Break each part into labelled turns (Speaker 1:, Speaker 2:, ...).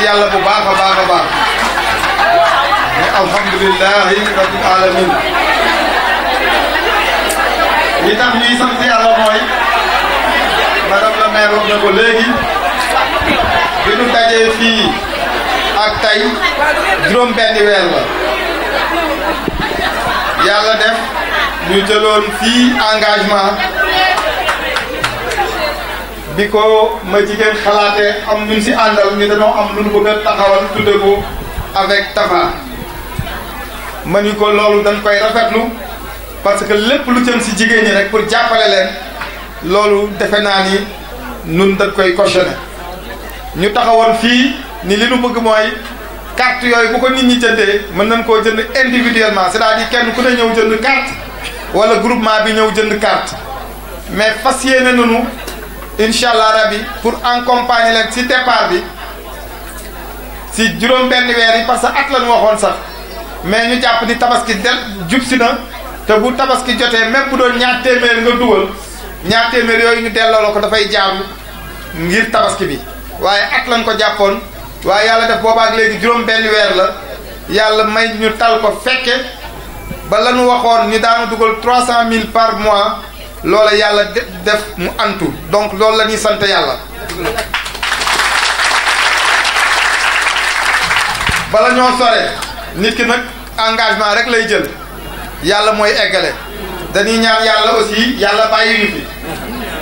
Speaker 1: yàlla bu baax a baax a baax ne alhamdulilahi rabbil alamin li tax ñuy sant yàlla mooy madame la maire wax na ko léegi bi ñu dajee fii ak tey juróom benni weer la yàlla def ñu jëloon fii engagement bi ko ma jigéen xalaatee am ñun si àndal ñu dañoo am lu ñu bëgg a taxawal tudde ko avec Tafa ma ni ko loolu dañ koy rafetlu parce que lépp lu jëm si jigéen ñi rek pour jàppale leen loolu defe naa ni nun dañ koy cautionné ñu taxawoon fii ni li nu bëgg mooy carte yooyu bu ko nit ñi jëndee mën nañ koo jënd individuellement c'est-à-dire kenn ku ne ñëw jënd carte wala groupement bi ñëw jënd carte mais fas yéene nañu incha allah rabi pour accompagner leen ci départ bi si juróom benn weer yi parce que at la ñu waxoon sax mais ñu jàpp ni tabaski del jub si na te bu tabaski jotee même bu doon ñaar téeméer nga dugal ñaar téeméer yooyu ñu delloo la ko dafay jaaru ngir tabaski bi waaye at lañ ko jàppoon waaye yàlla def boobaak léegi juróom benn weer la yàlla may ñu tal ko fekke ba la ñu waxoon ni daanu dugal 300 000 par mois loola yàlla def mu antu donc loolu la ñuy sant yàlla bala ñoo sore nit ki nag engagement rek lay jël yàlla mooy eggale dañuy ñaan yàlla aussi yàlla bàyyi ñu fi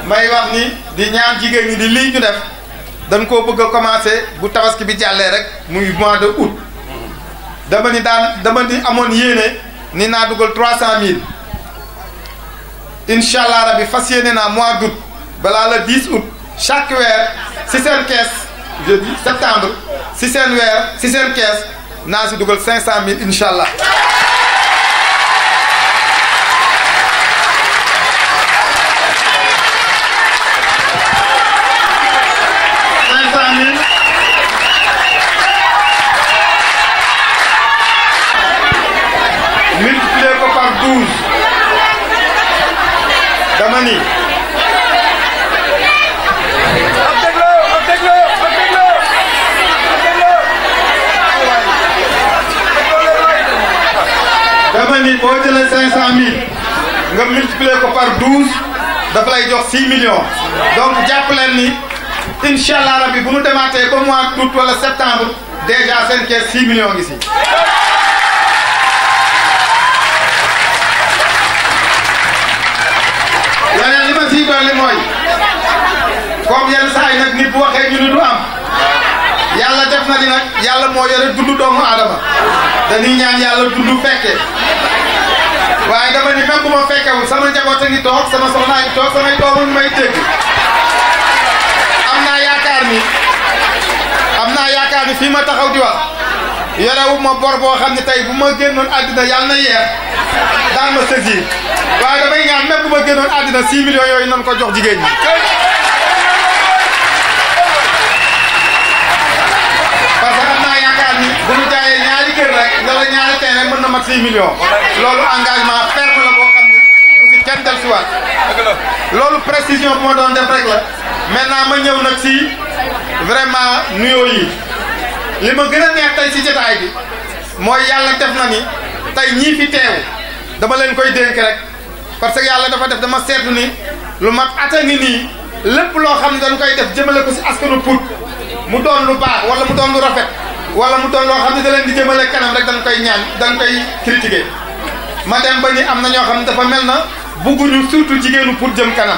Speaker 1: may wax ni di ñaan jigéen ñi di lii ñu def dañ koo bëgg a commencer bu tabaski bi jàllee rek muy mois de août dama ni amoon yéene ni naa dugal 300 000 incha allah rabi fas yéene naa mois d'août balaa le 10 août chaque weer si seen kees jeudi septembre si seen weer si seen kees naa si dugal 500 000 incha allah. multiplié ko par 12 dama ni boo jëlee 500 000 nga multiplié ko par 12 dafa lay jox 6 millions donc jàpp leen ni incha allah rabi bu nu demaatee ba mois d'août wala septembre déjà seen kees 6 millions ngi si. leneen li ma siy dolli mooy comme yenn saa yi nag nit bu waxee ñu ni du am yàlla def na ni nag yàlla moo yore dundu doomu aadama dañuy ñaan yàlla dundu fekke waaye dama ni même bu ma fekkewul sama njaboot a ngi toog sama soxna a ngi toog samay doomul may dégg am naa yaakaar ni fii ma taxaw di wax yorewu ma bor boo xam ne tey bu ma génnoon àddina yàlla na yeer daan ma saisir waaye damay ñaan même bu ma génnoon àddina 6 millions yooyu nan ko jox jigéen ñi parce que am naa yaakaar ni bu ñu jaayee ñaari kër rek nga la ñaari terrain mën na mat 6 millions loolu engagement ferme la boo xam ni bu si kenn del si waat loolu précision bu ma doon def rek la maintenant ma ñëw nag si vraiment nuyoo yi li ma gën a neex tey si jotaay bi mooy yàlla def na ni tey ñii fi teew dama leen koy dénk rek parce que yàlla dafa def dama seetlu ni lu mat at a ngi nii lépp loo xam ne dañ koy def jëmale ko si askanu Pout mu doon lu baax wala mu doon lu rafet wala mu doon loo xam ne da leen di jëmale kanam rek dañ koy ñaan dañ koy critiquer ma dem ba ni am na ñoo xam ne dafa mel na bugguñu surtout jigéenu Pout jëm kanam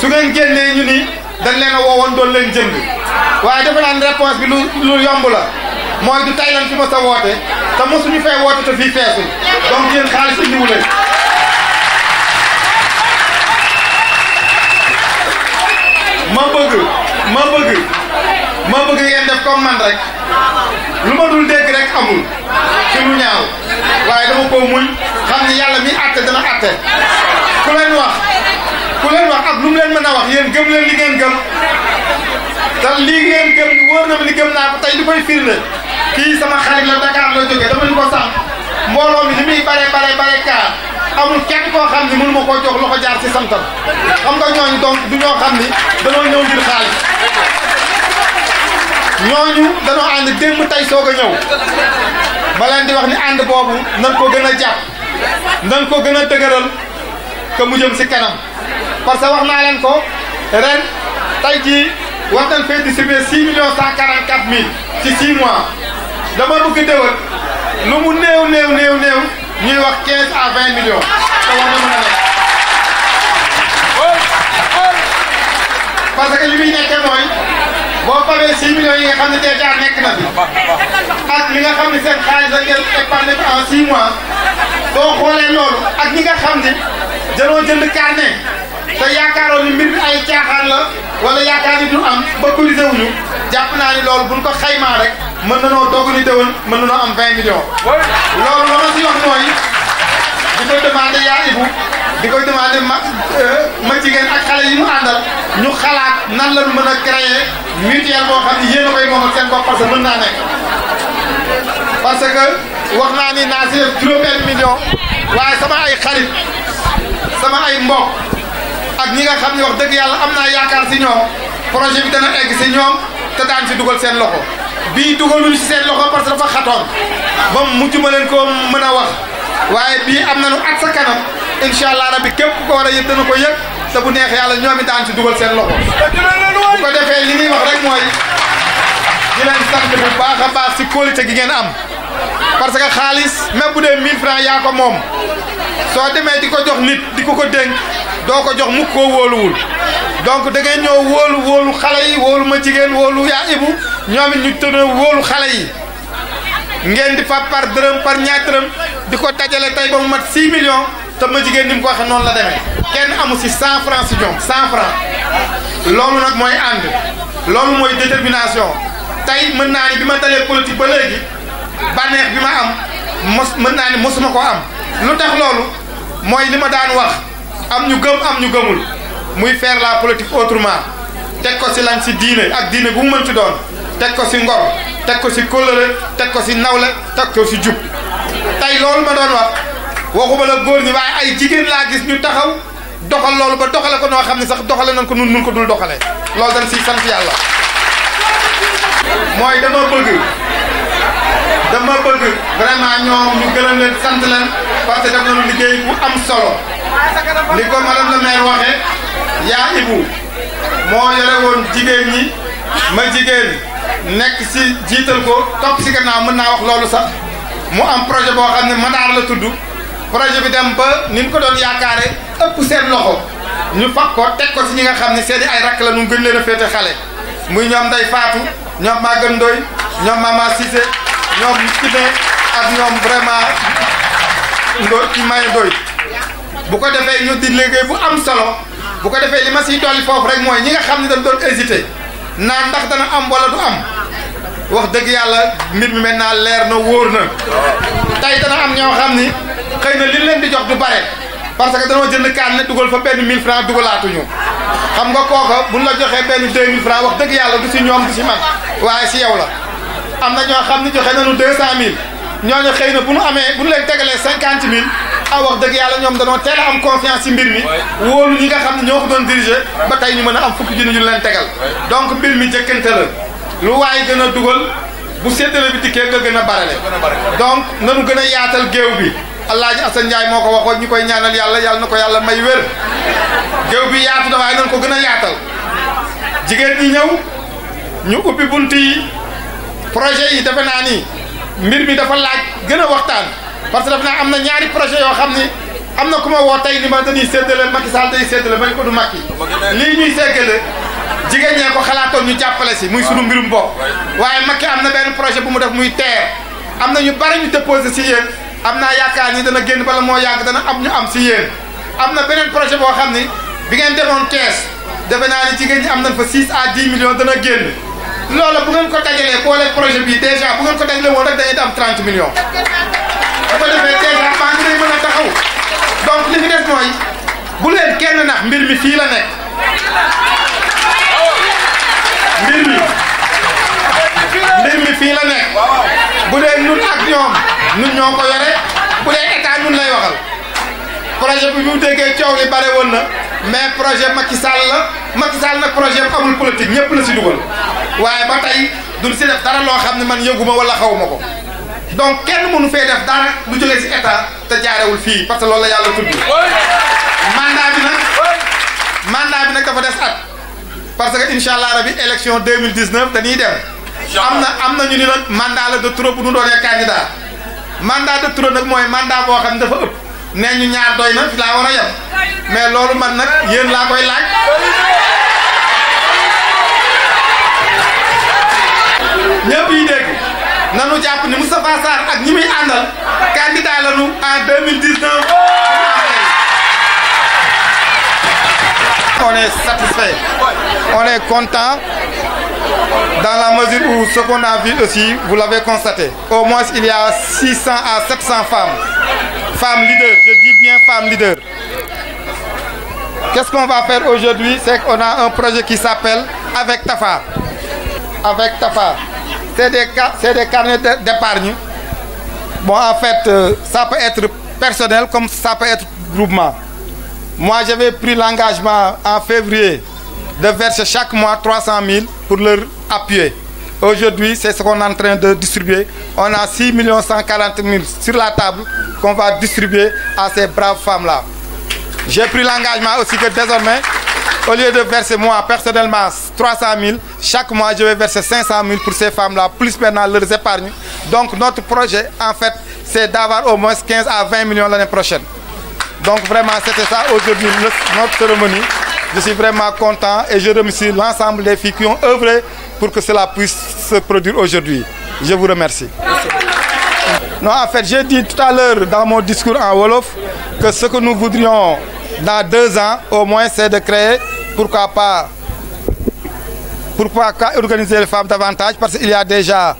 Speaker 1: su ngeen génnee ñu ni dañ leen a woowoon doon leen jënd waaye dafa naan réponse bi lu yomb la mooy du tay lan fi mos a woote te mosuñu fay woote te fii feesul donc yéen xaalis indiwu leen ma bëgg ngeen def comme man rek lu ma dul dégg rek amul ci lu ñaaw waaye dama ko muñ xam ni yàlla mi àtte dana àtte ku leen wax ak lu mu leen mën a wax yéen gëm leen li ngeen gëm te lii ngeen gëm ni wóor na ma ni gëm naa ko tey li koy firnde kii sama xarit la Dakar la jógee dama ni ko sànq mbooloo mi li muy bare kaar amul kenn koo xam ni mënu ma koo jox loxo jaar ci santam xam nga ñooñu donc du ñoo xam ni danoo ñëw ngir xaalis ñooñu danoo ànd démb tey soog a ñëw ma leen di wax ni ànd boobu nan ko gën a jàpp nan ko gën a dëgëral que mu jëm si kanam parce que wax naa leen ko ren tey jii war nañ fee distribuer 6 144 000 ci 6 mois dama bëgg déwén lu mu néew ñuy wax 15 à 20 millions te war na mën a nekk parce que li muy nekkee mooy boo paree 6 millions yi nga xam ne déjà nekk na fi ak li nga xam ne seen xaalis la ngeen épargné en 6 mois soo xoolee loolu ak ñi nga xam ne jëloo jënd carnet te yaakaaroon ni mbir bi ay caaxaan la wala yaakaar ni du am ba cotisé wuñu jàpp naa ni loolu buñ ko xaymaa rek mën na noo doog ni déwén mën na noo am 20 millions. loolu la ma si wax mooy di koy demandé yaa Ibou di koy demandé ma jigéen ak xale yi mu àndal ñu xalaat nan la ñu mën a créer mutuelle boo xam ni yéen a koy moomal seen bopp parce que mën naa nekk. parce que wax naa ni naa si def juróom-benn million waaye sama ay xarit sama ay mbokk ak ñi nga xam ne wax dëgg yàlla am naa yaakaar si ñoom projet bi dana egg si ñoom te daan si dugal seen loxo bii dugaluñu si seen loxo parce que dafa xatoon ba mujj ma leen ko mën a wax waaye bii am nañu at sa kanam incha allah rabbi képp ku ko war a yëg dana ko yëg te bu neex yàlla ñoom it daan si dugal seen loxo bu ko defee li ñuy wax rek mooy di leen sant bu baax a baax si qualité gi ngeen am parce que xaalis même bu dee 1000 francs yaa ko moom soo demee di ko jox nit di ko dénk doo ko jox mukk koo wóoluwul donc da ngay ñëw wóolu xale yi wóolu ma jigéen wóolu yaa Ibou ñoom it ñu tën a wóolu xale yi ngeen di fa par dërëm par ñaar dërëm di ko dajale tey ba mu mat 6 millions te ma jigéen ni mu ko waxee noonu la demee kenn amu si 100 francs si ñoom 100 francs loolu nag mooy ànd loolu mooy détermination tey mën naa ni bi ma dalee politique ba léegi bànneex bi ma am mën naa ni mosuma ko am lu tax loolu mooy li ma daan wax am ñu gëm am ñu gëmul muy faire la politique autrement teg ko si lan si diine ak diine bu mu mën ci doon teg ko si ngor teg ko si kóllëre teg ko si nawle teg ko si jub tey loolu ma doon wax waxuma la góor ñi waaye ay jigéen laa gis ñu taxaw doxal loolu ba doxale ko noo xam ne sax doxale nañ ko nun ko dul doxale loolu dañ siy sant yàlla mooy dama bëgg vraiment ñoom ñu gërëm leen sant leen parce que def nañu liggéey bu am solo li ko madame la maire waxee yaa Ibou moo yore woon jigéen ñi ma jigéen nekk si jiital ko topp si gannaaw mën naa wax loolu sax mu am projet boo xam ne Madaar la tudd projet bi dem ba ni ñu ko doon yaakaare ëpp seen loxo ñu fab ko teg ko si ñi nga xam ne seen i ay rakk la ñu gën leen a féete xale muy ñoom Ndeye Fatou ñoom Maguette Ndoye ñoom Mama Cissé ñoom Kine ak ñoom vraiment ci Maye Ndoye bu ko defee ñu di liggéey bu am solo bu ko defee li ma siy dolli foofu rek mooy ñi nga xam ne dañ doon hésité naan ndax dana am wala du am wax dëgg yàlla mbir mi maintenant leer na wóor na tey dana am ñoo xam ni xëy na li leen di jox du bare parce que danoo jënd kaan ne dugal fa benn 1000 francs dugalaatuñu xam nga kooka buñ la joxee benn 2000 francs wax dëgg yàlla du si ñoom du si man waaye si yow la am na ñoo xam ni joxe nañu 200000 ñooñu xëy na bu ñu amee bu ñu leen tegalee 50000 wax dëgg yàlla ñoom danoo teel a am confiance ci mbir mi wóolu ñi nga xam ne ñoo ko doon diriger ba tey ñu mën a am fukki junni ñu leen tegal donc mbir mi jëkkante la lu waaye gën a dugal bu séddale bi dikkee nga gën a barale donc nanu gën a yaatal géew bi Alaaji Assane Ndiaye moo ko waxoon ñu koy ñaanal yàlla na ko yàlla may wér géew bi yaatu na waaye nañ ko gën a yaatal jigéen ñi ñëw ñu ubbi bunt yi projet yi defe naa ni mbir mi dafa laaj gën a waxtaan parce que defe naa am na ñaari projet yoo xam ni am na ku ma woo tey ni ma dañuy séddale Macky Sall day séddale ma ne ko du Macky lii ñuy séddale jigéen ñee ko xalaatoon ñu jàppale si muy sunu mbirum bopp waaye Macky am na benn projet bu mu def muy TER am na ñu bari ñu déposé si yéen am naa yaakaar ni dana génn bala moo yàgg dana am ñu am si yéen am na beneen projet boo xam ni bi ngeen demoon Thiès defe naa ni jigéen ñi am nañ fa 6 à 10 millions dana génn loola bu ngeen ko dajalee boole projet bi déjà bu ngeen ko dajalee woon rek dañuy am 30 millions bu ko defee déjà maa ngi lay mën a taxaw donc li fi des mooy bu leen kenn nax mbir mi fii la nekk mbir mi fii la nekk bu dee ñun ak ñoom ñun ñoo ko yore bu dee état ñun lay waxal projet bi ñu déggee coow li bare woon na mais projet Macky Sall la Macky Sall nag projet bi amul politique ñëpp la si dugal waaye ba tey duñ si def dara loo xam ne man yëguma wala xawuma ko donc kenn mënu fee def dara lu jógee si état te jaarewul fii parce que loolu la yàlla tudd mandat bi nag dafa des at parce que incha allah rabi élection 2019 dañuy dem am na ñu ni nag mandat la de trop bu ñu doonee candidat mandat de trop nag mooy mandat boo xam ne dafa ëpp nee ñu ñaar doy na fi laa war a yem mais loolu man nag yéen laa koy laaj ñëpp yi dégg nanu jàpp ni Moustapha Sarr ak ñi muy àndal candidat lañu en 2019 on est satisfait on est content dans la mesure où ce qu'on a vu aussi vous l'avez constaté au moins il y a 600 à 700 femmes leaders, je dis bien femmes leaders. Qu'est-ce qu'on va faire aujourd'hui? C'est qu'on a un projet qui s'appelle Avec Tafa. Avec Tafa. C'est des carnets d'épargne. Bon, en fait, ça peut être personnel comme ça peut être groupement. Moi, j'avais pris l'engagement en février de verser chaque mois 300 000 pour leur appuyer. Aujourd'hui, c'est ce qu'on est en train de distribuer. On a 6 140 000 sur la table qu'on va distribuer à ces braves femmes-là. J'ai pris l'engagement aussi que désormais, au lieu de verser moi personnellement 300 000, chaque mois je vais verser 500 000 pour ces femmes-là, plus maintenant leurs épargnes. Donc notre projet, en fait, c'est d'avoir au moins 15 à 20 millions l'année prochaine. Donc vraiment, c'était ça aujourd'hui, notre cérémonie. Je suis vraiment content et je remercie l'ensemble des filles qui ont œuvré pour que cela puisse se produire aujourd'hui. Je vous remercie. Non, en fait, j'ai dit tout à l'heure dans mon discours en Wolof que ce que nous voudrions dans 2 ans, au moins, c'est de créer, pourquoi pas organiser les femmes davantage, parce qu'il y a déjà,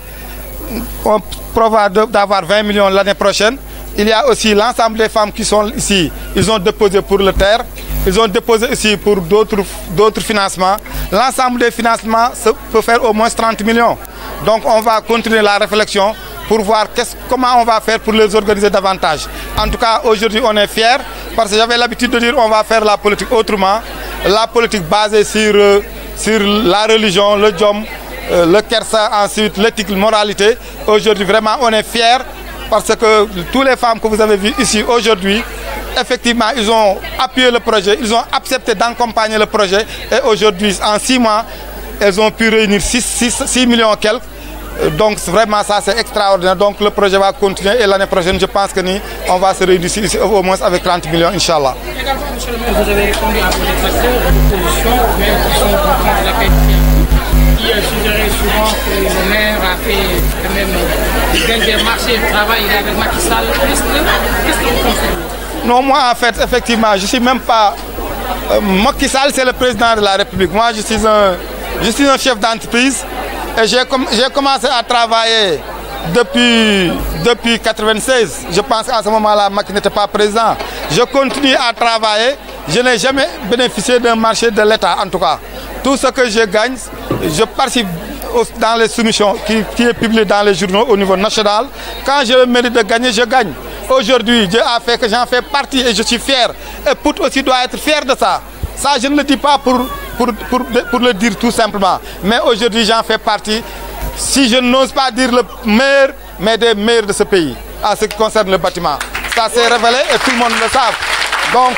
Speaker 1: on prévoit d'avoir 20 millions l'année prochaine. Il y a aussi l'ensemble des femmes qui sont ici, ils ont déposé pour le terre. Ils ont déposé aussi pour d'autres financements. L'ensemble des financements peut faire au moins 30 millions. Donc on va continuer la réflexion pour voir comment on va faire pour les organiser davantage. En tout cas, aujourd'hui, on est fiers parce que j'avais l'habitude de dire on va faire la politique autrement. La politique basée sur la religion, le djom, le kersa, ensuite l'éthique, la moralité. Aujourd'hui, vraiment, on est fiers parce que toutes les femmes que vous avez vues ici aujourd'hui, effectivement, ils ont appuyé le projet, ils ont accepté d'accompagner le projet et aujourd'hui, en 6 mois, elles ont pu réunir 6 millions quelques. Donc vraiment, ça c'est extraordinaire. Donc le projet va continuer et l'année prochaine, je pense que nous, on va se réunir ici au moins avec 30 millions, Inch'Allah.
Speaker 2: Vous avez répondu à vos détracteurs, vos positions, même qui sont contre la paix qui suggérait souvent que le maire a fait quand même des marchés de travail avec Macky Sall. Qu'est-ce que vous pensez?
Speaker 1: Non, moi en fait, effectivement, je ne suis même pas... Macky Sall, c'est le président de la République. Moi, je suis un chef d'entreprise et j'ai commencé à travailler depuis 1996. Je pense qu'à ce moment-là, Macky n'était pas président. Je continue à travailler. Je n'ai jamais bénéficié d'un marché de l'État, en tout cas. Tout ce que je gagne, je participe dans les soumissions qui est publié dans les journaux au niveau national. Quand je mérite de gagner, je gagne. Aujourd'hui, Dieu a fait que j'en fais partie et je suis fier. Et Pout aussi doit être fier de ça. Ça, je ne le dis pas pour le dire tout simplement. Mais aujourd'hui, j'en fais partie. Si je n'ose pas dire le meilleur, mais des meilleurs de ce pays, en ce qui concerne le bâtiment. Ça s'est révélé et tout le monde le sait. Donc,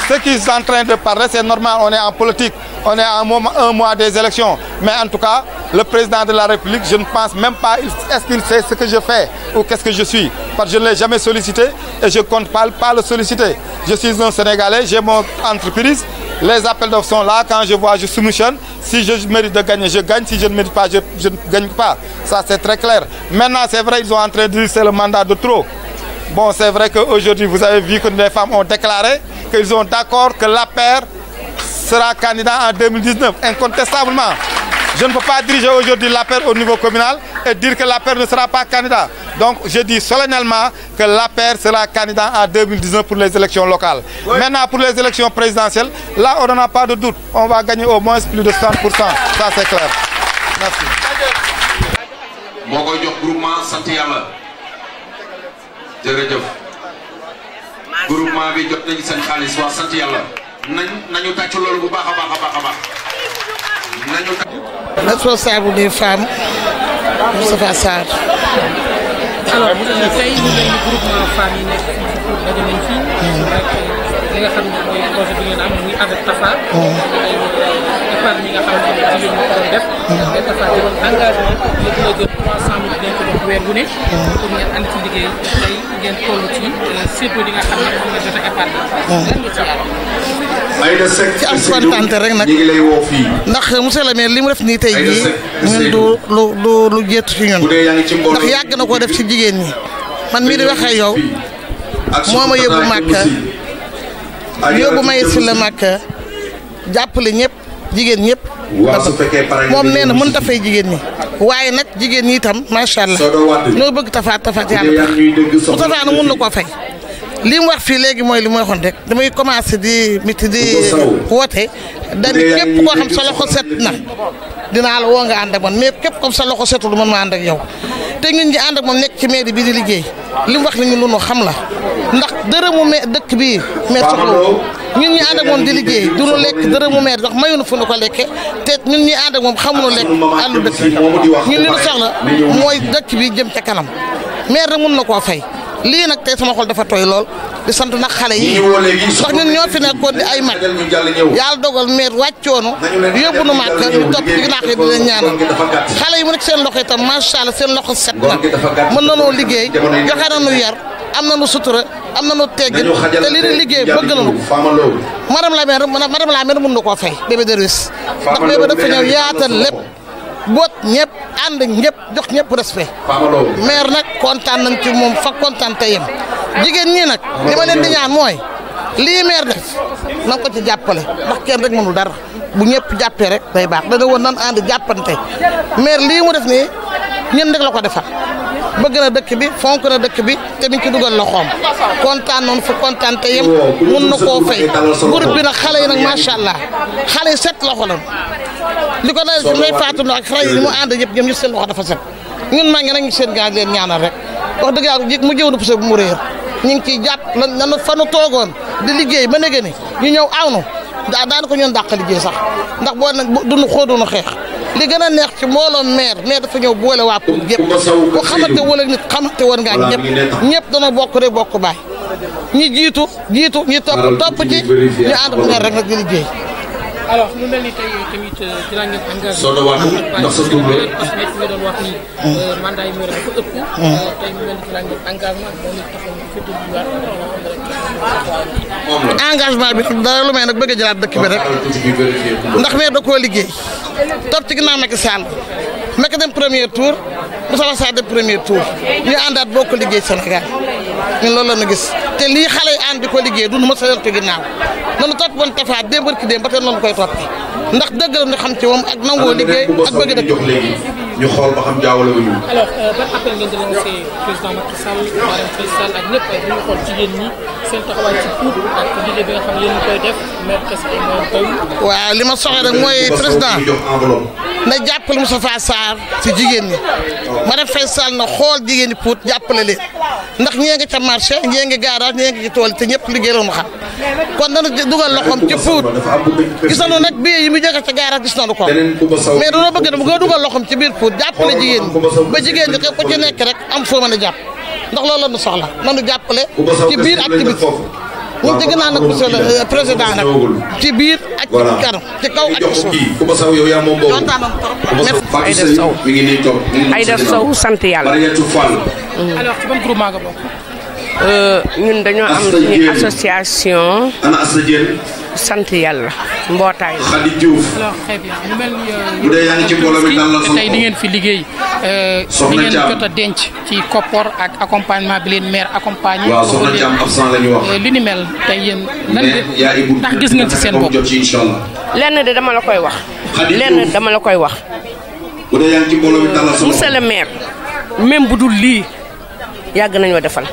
Speaker 1: ce qu'ils sont en train de parler, c'est normal, on est en politique, on est à un mois des élections. Mais en tout cas, le président de la République, je ne pense même pas, est-ce qu'il sait ce que je fais ou qu'est-ce que je suis. Parce que je ne l'ai jamais sollicité et je ne compte pas le solliciter. Je suis un Sénégalais, j'ai mon entreprise. Les appels d'offres sont là. Quand je vois, je soumissionne. Si je mérite de gagner, je gagne. Si je ne mérite pas, je ne gagne pas. Ça, c'est très clair. Maintenant, c'est vrai, ils sont en train de dire que c'est le mandat de trop. Bon, c'est vrai qu'aujourd'hui, vous avez vu que les femmes ont déclaré qu'ils sont d'accord que l'APR sera candidat en 2019, incontestablement. Je ne peux pas diriger aujourd'hui l'APR au niveau communal et dire que l'APR ne sera pas candidat. Donc, je dis solennellement que l'APR sera candidat en 2019 pour les élections locales. Oui. Maintenant, pour les élections présidentielles, là, on n'en a pas de doute. On va gagner au moins plus de 100%. Ça, c'est clair. Merci.
Speaker 3: moo koy jox groupement sant yàlla jërëjëf groupement bi jot nañu seen xaalis waa sant yàlla nañu tàcc loolu bu baax a baax a baax a baax nañu tàcc.
Speaker 4: Responsable des femmes Moustapha Sarr.
Speaker 2: alors tey ñu ngi groupement femmes yi nekk daje nañ fii. li nga xam ne mooy projet bi ngeen am muy avec Tafa. épargne yi nga xam ne jigéen ñi ko doon def. mais Tafa di doon engagement ñu dina jël 300 000 dañ ko def weer bu ne. pour ngeen ànd ci liggéey tey ngeen toll ci surtout li nga xam ne moom nga jot a épargne. lan nga ci yàlla.
Speaker 4: ci am kontaante rek nag ndax monsieur le maire li mu def nii tey jii ñun du lu jéetu ci ñun ndax yàgg na koo def ci jigéen ñi man mii di waxee yow moo ma yóbbu Màkka yóbbu may si la Màkka jàppale ñëpp jigéen ñëpp moom nee na mën ta fay jigéen ñi waaye nag jigéen ñi itam macha allah ñoo bëgg tafaat yàlla tax bu tafaat na mën na koo fay. li mu wax fii léegi mooy li mu waxoon rek damay commencé di woote dañu képp koo xam sa loxo set na dinaa la woo nga ànd ak man mais képp comme sa loxo setul mën ma ànd ak yow te ñun ñi ànd ak moom nekk ci mairie bi di liggéey li mu wax ni ñu lu nu xam la ndax dërëmu dëkk bii maire soxla ñun ñi ànd ak moom di liggéey du nu lekk dërëmu maire ndax mayuñu fu nu ko lekke te ñun ñi ànd ak moom xamuñu lekk àllu dëkk ñun li nu soxla mooy dëkk bi jëm ca kanam maire nag mën na koo fay. lii nag tey sama xol dafa tooy lool di sant nag xale yi ndax ñun ñoo fi nekkoon di ay mag yàlla dogal meer wàccoonu yóbbu nu màkk ñu topp ci ginnaaw yi di leen ñaanal xale yi mu nekk seen loxo itam macha allah seen loxo set na mën na noo liggéey joxe na nu yar am na nu sutura am na nu teggin te li ñu liggéey bëgg nañu ko madame la maire mën na koo fay bébé Dërwis ndax bébé dafa ñëw yaatal lépp boot ñëpp ànd ñëpp jox ñëpp respect maire nag kontaan nañ ci moom fa kontaan te yem jigéen ñi nag li ma leen di ñaan mooy lii maire def na ko ci jàppale ndax kenn rek mënul dara bu ñëpp jàppee rek day baax dana woon nan ànd jàppante maire lii mu def nii ñun rek la ko defal bëgg na dëkk bi fonk na dëkk bi te mi ngi ci dugal loxoom kontaan noonu fa kontaan te yem mun na koo fay groupe bi nag xale yi nag macha allah xale yi set loxo la li ko dal si may faatu ak xale yi mu ànd yëpp ñoom ñu seen loxo dafa set ñun maa ngi nag ñu seen gaal leen ñaanal rek wax dëgg yàlla mu jëw na puso bu mu réer ñu ngi ciy jàpp lan fa nu toogoon di liggéey ba léegi ni ñu ñëw aw nu daan ko ñoon dàq liggéey sax ndax boo nag duñu xóoduñu xeex li gën a neex ci mbooloo maire dafa ñëw boole waa pour yëpp ku xamante wala nit xamante woon ngaa ñëpp dana bokk rek bokk baay ñi jiitu ñi topp ci ñu ànd ak maire rek nag di liggéey.
Speaker 2: alors mu mel ni tey tamit dinaa ngeen engagé parce que nga doon wax ni mandat yi dafa ëpp tey mu mel ni dinaa ngeen engagement moom it taxaw ñu fétu bu
Speaker 4: engagement bi dara lu may nag bëgg a jëlaat dëkk bi rek ndax maire da koo liggéey topp ci ginnaaw Macky Sall Macky dem premier tour Moustapha Sarr dem premier tour ñu àndaat boo ko liggéey Sénégal ñun loolu la ñu gis te lii xale yi ànd di ko liggéey du nu ma sa yor ci ginnaaw nanu topp woon Tafa démb ki démb ba tey noonu koy toppee ndax dëgg la ñu xam ci moom ak nangoo liggéey ak bëgg dëkk
Speaker 3: ñu xool ba xam jaawale wu ñu.
Speaker 2: alors ban appel ngeen di lancé président Macky Sall Marième Faye Sall ak ñëpp ñu xool jigéen ñi seen taxawaay ci Pout ak liggéey bi nga xam ne yéen a koy def maire kese ay moom taw.
Speaker 4: waaw li ma soxla rek mooy président na jàppale Moustapha Sarr ci jigéen ñi Marième Faye Sall na xool jigéen ñi Pout jàppale leen ndax ñee nga ca marché ñee nga garage ñee nga ci tool te ñëpp liggéey la mu xam kon dana dugal loxoom ci Pout gis nañu nag bii yi mu jóge ca garage gis nañu ko mais dañoo bëgg na bu nga dugal loxoom ci biir Pout jàppale jigéen ñi ba jigéen ñi ko ci nekk rek am foo mën a jàpp ndax loolu la ñu soxla nanu jàppale ci biir ak ci biti ñun dégg naa nag monsieur le président nag ci biir ak ci kanam ci kaw ak ci suuf
Speaker 5: Aïda Sow sant yàlla.
Speaker 2: alors ci ban groupement nga bokk.
Speaker 5: ñun dañoo am suñu association sant yàlla mbootaay la.
Speaker 2: alors très bien ñu mel ni tey di ngeen fi liggéey di ngeen jot a denc ci koppor ak accompagnement bi leen maire accompagné.
Speaker 3: waaw soxna Thiam absent la ñu wax.
Speaker 2: li ni mel tey yéen lan ndax gis ngeen ci seen bopp.
Speaker 5: lenn de dama la koy wax. lenn dama la koy wax. monsieur le maire même bu dul lii yàgg nañoo defal.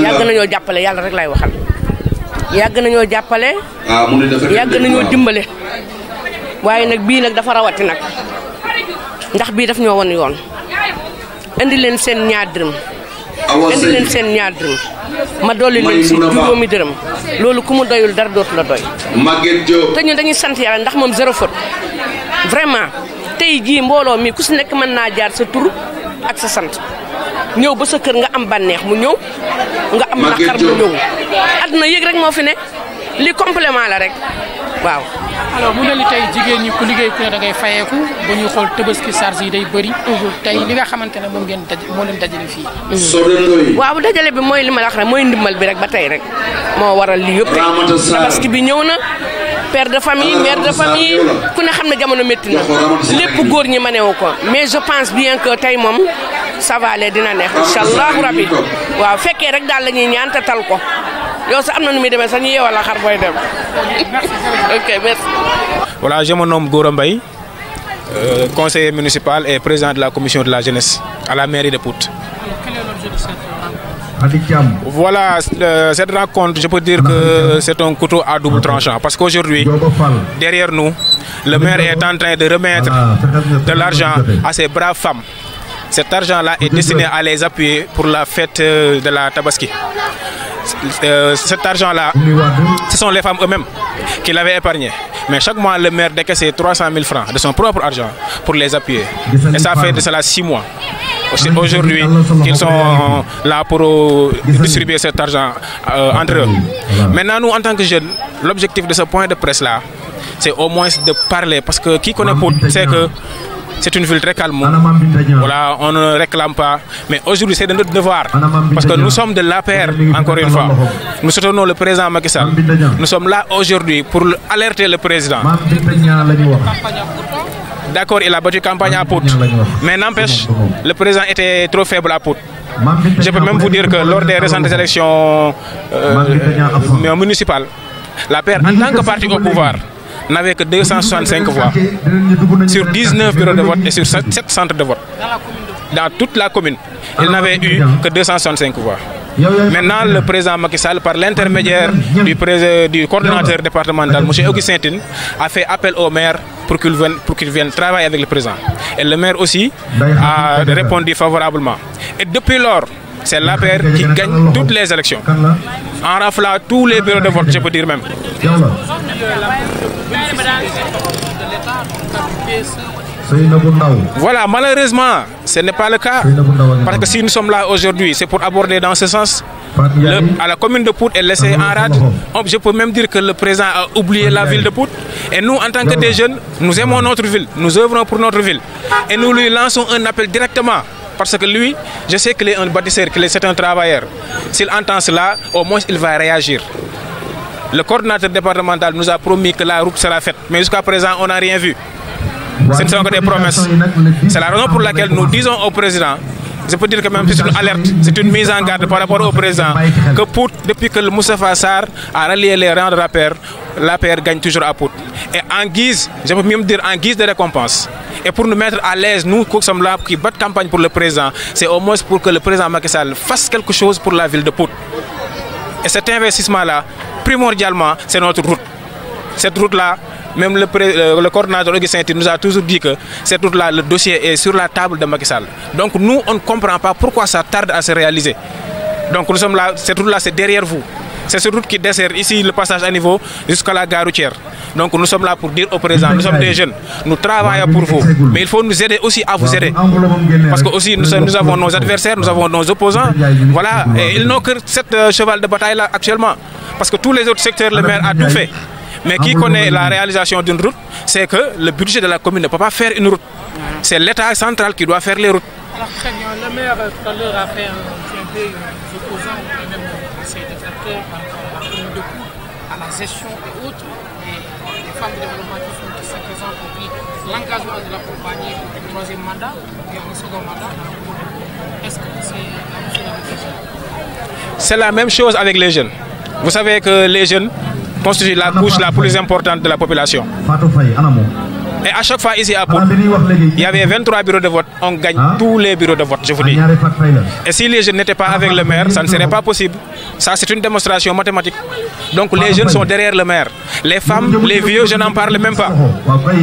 Speaker 5: yàgg nañoo jàppale yàlla rek lay waxal. yàgg nañoo jàppale. yàgg nañoo dimbale. waaye nag bii nag dafa rawati nag ndax bii daf ñoo won yoon. indi leen seen ñaar dërëm. indi leen seen ñaar dërëm. ma dolli leen si juróomi dërëm. loolu ku mu doyul dara dootu la doy. te ñun dañuy sant yàlla ndax moom zéro faute. vraiment tey jii mbooloo mi ku si nekk mën naa jaar sa tur ak sa sant. ñëw ba sa kër nga am bànneex mu ñëw nga am naqar mu ñëw àdduna yëg rek moo fi ne li complément la rek waaw.
Speaker 2: alors mu mel ni tey jigéen ñi ku liggéey ku ne da ngay fayeeku ba ñuy xool Tabaski charge yi day bëri. tey li nga xamante ne moom ngeen moo leen dajale fii.
Speaker 5: waaw dajale bi mooy li ma la wax rek mooy ndimbal bi rek ba tey rek moo waral lii yëpp rek Tabaski bi ñëw na. père de famille mère de famille ku ne xam ne jamono métti na lépp góor ñi manewu ko mais je pense bien que tey moom ça va aller dina neex incha allahu rabi waaw fekkee rek daal la ñuy ñaan te tal ko yow sax am na nu muy demee sax ñu yeewal la xar booy dem. ok merci.
Speaker 6: Voilà, je me nomme Gora Mbaye, conseiller municipal et président de la commission de la jeunesse à la mairie de Pout.
Speaker 2: Quel est l'objet de cette rencontre?
Speaker 6: Voilà, cette rencontre, je peux dire que c'est un couteau à double tranchant parce qu'aujourd'hui, derrière nous, le maire est en train de remettre de l'argent à ces braves femmes. Cet argent-là est destiné à les appuyer pour la fête de la Tabaski. Cet argent-là, ce sont les femmes eux-mêmes qui l'avaient épargné. Mais chaque mois, le maire décaissait 300 000 francs de son propre argent pour les appuyer. Et ça fait de cela 6 mois. Aujourd'hui, ils sont là pour distribuer cet argent entre eux. Maintenant, nous, en tant que jeunes, l'objectif de ce point de presse-là, c'est au moins de parler. Parce que qui connaît Pout sait que c'est une ville très calme. Voilà, on ne réclame pas. Mais aujourd'hui, c'est de notre devoir. Parce que nous sommes de l'APR, encore une fois. Nous soutenons le président Macky Sall. Nous sommes là aujourd'hui pour alerter le président. D'accord, il a battu campagne à Pout. Mais n'empêche, le président était trop faible à Pout. Je peux même vous dire que lors des récentes élections municipales, l'APR, en tant que parti au pouvoir, n'avait que 265 voix sur 19 bureaux de vote et sur 7 centres de vote. Dans toute la commune, il n'avait eu que 265 voix. Maintenant, le président Macky Sall, par l'intermédiaire du coordonnateur départemental, M. Augustin Tine, a fait appel au maire pour qu'il vienne travailler avec le président. Et le maire aussi a répondu favorablement. Et depuis lors, c'est l'APR qui gagne toutes les élections. En raflant tous les bureaux de vote, je peux dire même. Voilà, malheureusement, ce n'est pas le cas. Parce que si nous sommes là aujourd'hui, c'est pour aborder dans ce sens. À la commune de Pout est laissée en rade. Je peux même dire que le président a oublié la ville de Pout. Et nous, en tant que des jeunes, nous aimons notre ville. Nous œuvrons pour notre ville. Et nous lui lançons un appel directement. Parce que lui, je sais qu'il est un bâtisseur, qu'il est un travailleur. S'il entend cela, au moins il va réagir. Le coordinateur départemental nous a promis que la route sera faite. Mais jusqu'à présent, on n'a rien vu. Ce ne sont que des promesses. C'est la raison pour laquelle nous disons au président, je peux dire que même c'est une alerte, c'est une mise en garde par rapport au président, que Pout, depuis que le Moustapha Sarr a rallié les rangs de l'APR gagne toujours à Pout. Et en guise, je peux même dire en guise de récompense, et pour nous mettre à l'aise, nous qui sommes là, qui battent campagne pour le président, c'est au moins pour que le président Macky Sall fasse quelque chose pour la ville de Pout. Et cet investissement-là, primordialement, c'est notre route. Cette route-là, même le coordinateur Augustin nous a toujours dit que cette route-là, le dossier est sur la table de Macky Sall. Donc nous, on ne comprend pas pourquoi ça tarde à se réaliser. Donc nous sommes là, cette route-là, c'est derrière vous. C'est cette route qui dessert ici le passage à niveau jusqu'à la gare routière. Donc nous sommes là pour dire au président, nous sommes des jeunes, nous travaillons pour vous. Mais il faut nous aider aussi à vous aider. Parce que aussi nous avons nos adversaires, nous avons nos opposants. Voilà, et ils n'ont que cette cheval de bataille-là actuellement. Parce que tous les autres secteurs, le maire a tout fait. Mais qui connaît la réalisation d'une route, c'est que le budget de la commune ne peut pas faire une route. C'est l'État central qui doit faire les routes.
Speaker 2: Alors très bien, le maire tout à l'heure a fait un des opposants et même ses détracteurs par rapport à la commune de Pout, à la gestion et autres, et les femmes de développement qui sont présentes et puis l'engagement de l'accompagner au troisième mandat et au second mandat. Est-ce que c'est la même chose avec les jeunes?
Speaker 6: C'est la même chose avec les jeunes. Vous savez que les jeunes constituent la couche la plus importante de la population. Et à chaque fois ici à Pout, il y avait 23 bureaux de vote. On gagne tous les bureaux de vote, je vous dis. Et si les jeunes n'étaient pas avec le maire, ça ne serait pas possible. Ça, c'est une démonstration mathématique. Donc les jeunes sont derrière le maire. Les femmes, les vieux, je n'en parle même pas.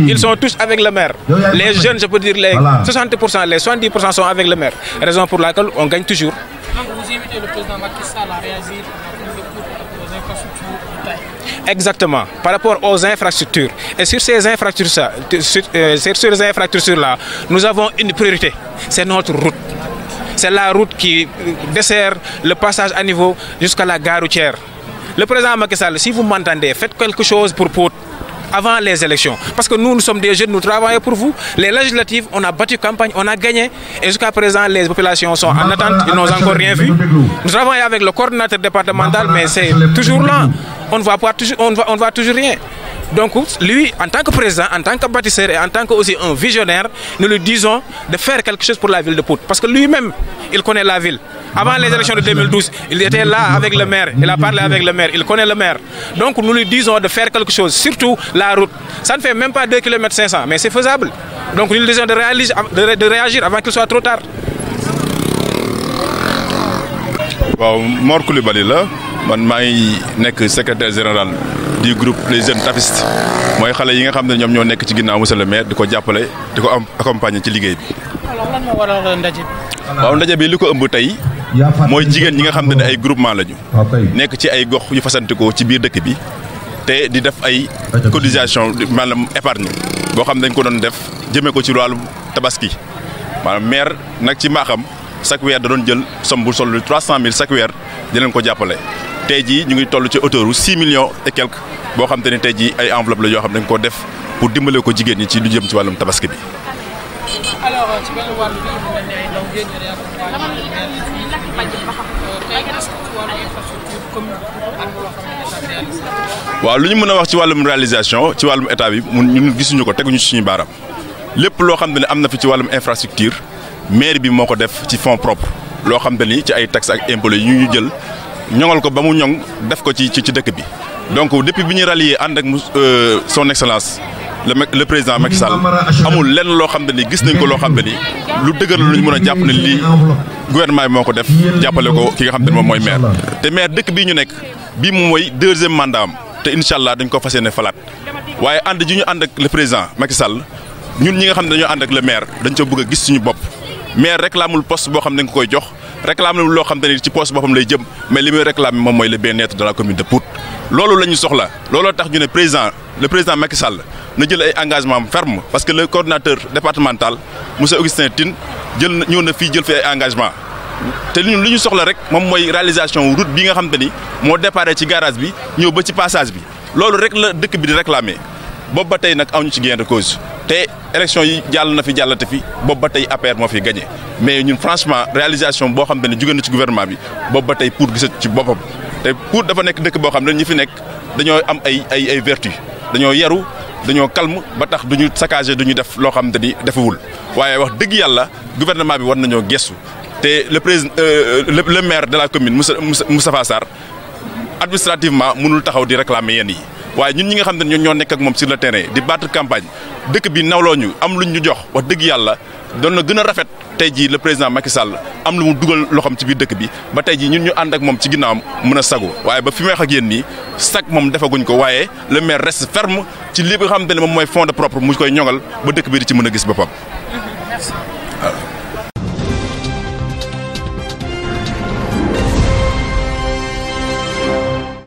Speaker 6: Ils sont tous avec le maire. Les jeunes, je peux dire, les 60%, les 70% sont avec le maire. Raison pour laquelle on gagne toujours.
Speaker 2: Donc vous invitez le président Macky Sall à réagir aux infrastructures de taille.
Speaker 6: Exactement, par rapport aux infrastructures. Et sur ces infrastructures-là, nous avons une priorité. C'est notre route. C'est la route qui dessert le passage à niveau jusqu'à la gare routière. Le président Macky Sall, si vous m'entendez, faites quelque chose pour Pout avant les élections. Parce que nous sommes des jeunes, nous travaillons pour vous. Les législatives, on a battu campagne, on a gagné. Et jusqu'à présent, les populations sont en attente, ils n'ont encore rien vu. Nous travaillons avec le coordinateur départemental, mais c'est toujours là. On ne voit toujours rien. Donc, lui, en tant que président, en tant que bâtisseur et en tant que aussi un visionnaire, nous lui disons de faire quelque chose pour la ville de Pout. Parce que lui-même, il connaît la ville. Avant les élections de 2012, il était là avec le maire, il a parlé avec le maire, il connaît le maire. Donc nous lui disons de faire quelque chose, surtout la route. Ça ne fait même pas 2 km 500, mais c'est faisable. Donc nous lui disons de réagir avant qu'il soit trop tard.
Speaker 7: Mor Coulibaly la man maay nek secrétaire général du groupe les jeunes tafistes mooy xale yi nga xam ne ñoom ñoo nekk ci ginnaaw monsieur le maire di ko jàppale di ko accompagner ci liggéey bi.
Speaker 2: Alors lan moo waral ndaje bi.
Speaker 7: waaw ndaje bi li ko ëmb tey mooy jigéen ñi nga xam ne ay groupement lañu nekk ci ay gox yu fasantikoo ci biir dëkk bi te di def ay cotisation maanaam épargne boo xam ne dañ ko doon def jëmee ko ci wàllu tabaski maanaam maire nag ci mbaaxam chaque weer da doon jël somme bu sol 300 000 chaque weer di leen ko jàppale tey jii ñu ngi toll ci hauteur 6 millions et quelques boo xam te ne tey jii ay enveloppe la yoo xam ne dañ ko def pour dimbale ko jigéen ñi ci lu jëm ci wàllum tabaski bi.
Speaker 2: Alors ci benn wàll bi mu mel ne ay ndaw ngeen di accompagner
Speaker 7: waaw lu ñu mën a wax ci wàllum réalisation ci wàllum état bi ñun gisuñu ko teguñu ci suñu baaraam lépp loo xam ne am na fi ci wàllum infrastructure maire bi moo ko def ci fonds propre loo xam ne ni ci ay taxes ak impôts yu ñu jël ñoŋal ko ba mu ñoŋ def ko ci dëkk bi. donc depuis bi ñu rallier ànd ak son excellence le président Macky Sall amul lenn loo xam ne ni gis nañ ko loo xam ne ni lu dëgër la lu ñu mën a jàpp ne lii gouvernement bi moo ko def jàppale ko ki nga xam ne moom mooy maire. te maire dëkk bii ñu nekk bii moom mooy 2e mandat am te incha allah dañ ko fas yéene falaat waaye ànd ji ñu ànd ak le président Macky Sall ñun ñi nga xam ne dañoo ànd ak le maire dañ ca bëgg a gis suñu bopp. maire réclamul poste boo xam ne dañ ko koy jox réclamul loo xam ne ci poste boppam lay jëm mais li muy réclamer moom mooy le bien-être de la commune de Pout. loolu la ñu soxla looloo tax ñu ne le président Macky Sall na jël ay engagement ferme parce que le coordinateur départemental monsieur Augustin Tine ñëw na fii jël fi ay engagement te li ñu soxla rek moom mooy réalisation route bi nga xam te ni moo déparé ci garage bi ñëw ba ci passage bi loolu rek la dëkk bi di réclamer boobu ba tey nag amuñu ci gain de cause te élection yi jàll na fi jàllate fi boobu ba tey APR moo fi gagné mais ñun franchement réalisation boo xam te ne jóge na ci gouvernement bi boobu ba tey pour gisat ci boppam te pour dafa nekk dëkk boo xam ne ñi fi nekk dañoo am ay vertu dañoo yaru dañoo calme ba tax duñu saccagé duñu def loo xam te ni defewul waaye wax dëgg yàlla gouvernement bi war nañoo gestu te le président le maire de la commune Moustapha Sarr administrativement mënul taxaw di réclamer yenn yi waaye ñun ñi nga xam ne ñoo nekk ak moom sur le terrain di battre campagne dëkk bi nawloo ñu am luñ ñu jox wax dëgg yàlla doon na gën a rafet tey jii le président Macky Sall am lu mu dugal loxoom ci biir dëkk bi ba tey jii ñun ñu ànd ak moom ci ginnaawam mën a sagu waaye ba fi may wax ak yéen nii sag moom defaguñ ko waaye le maire reste ferme ci li nga xamante ne moom mooy fonds de propre mu koy ñoŋal ba dëkk bi di ci mën a gis boppam.